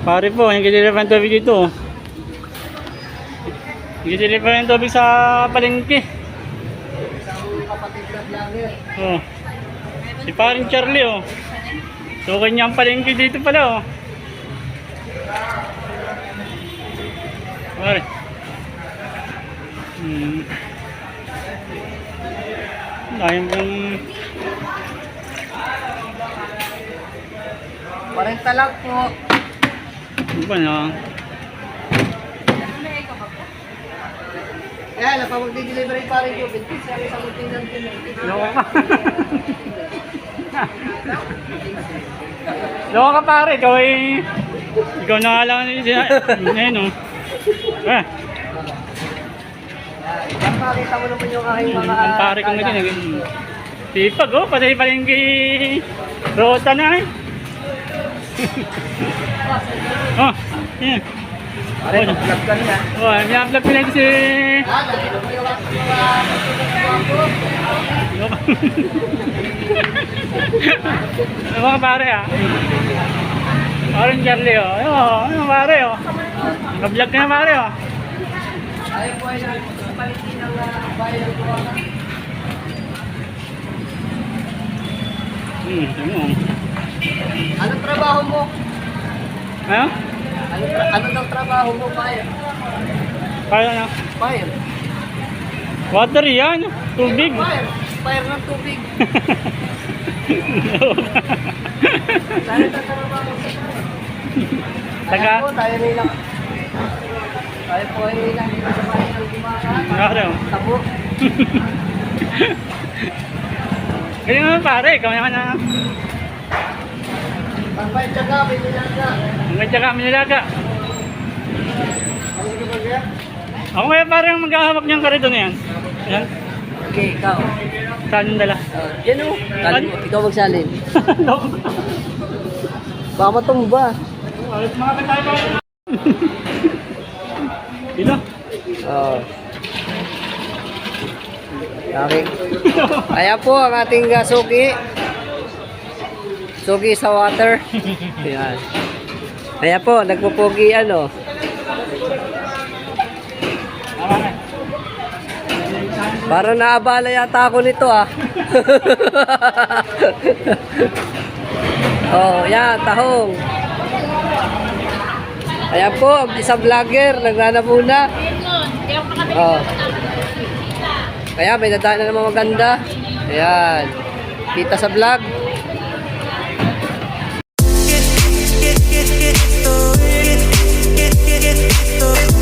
Pare po, yung gidilipan ng tubig dito. Gidilipan ng tubig sa palengke. Oh. Si paring Charlie oh. So kanya ang palengke dito pala oh. Pare. Ayun pong 40 lang po. ano ba na? Yan, na pa magdi-delivery pa rin yung bintis. Sabi sa muting ng pinag. Loko ka. Loko ka pare, ikaw na nga lang ayun oh. Pakita mo naman yung aking mga... Ang pare kong naging sipag oh, patay pa rin kay Rota na eh. Oh, yan. Pare, mag-vlog ka niya. Oh, may-vlog pinag si... Ano mga pare ah? Parang Charlie oh. Ano pare oh. Nag-vlog ka na pare oh. Ayaw po ay palitin ng bayan ng Buwangan. Anong trabaho mo? Ano? Ano daw trabaho mo, Bayan? Kaya na. Bayan. Water yan. Tubig. Bayan. Bayan ng tubig. Saan ito trabaho? Taga? Tayo po, tayo nila. Tayo po ay nandito sa bayan ng Buwangan. Ano? Tabo. Ganyan naman pare. Ikaw naman na. Pagbayad tsaga, may nilaga. Hanggang tsaka minilaga. Ano ka ba kaya? Ako kaya pare ang maghahawak niyang karito na yan. Yan. Okay, ikaw. Saan yung dala? Yan o. Ikaw magsalin. Baka matumba. Mga patay pa. Dito. Oo. Okay. Ayan po ang ating suki. Suki sa water. Ayan. Ayan po, nagpupugi ano. Parang naabala yata ako nito ah. Oh, yan, tahong. Ayan po, isang vlogger, naglalabuna. Oh. Kaya may dadaan na naman maganda. Ayan. Kita sa vlog. Get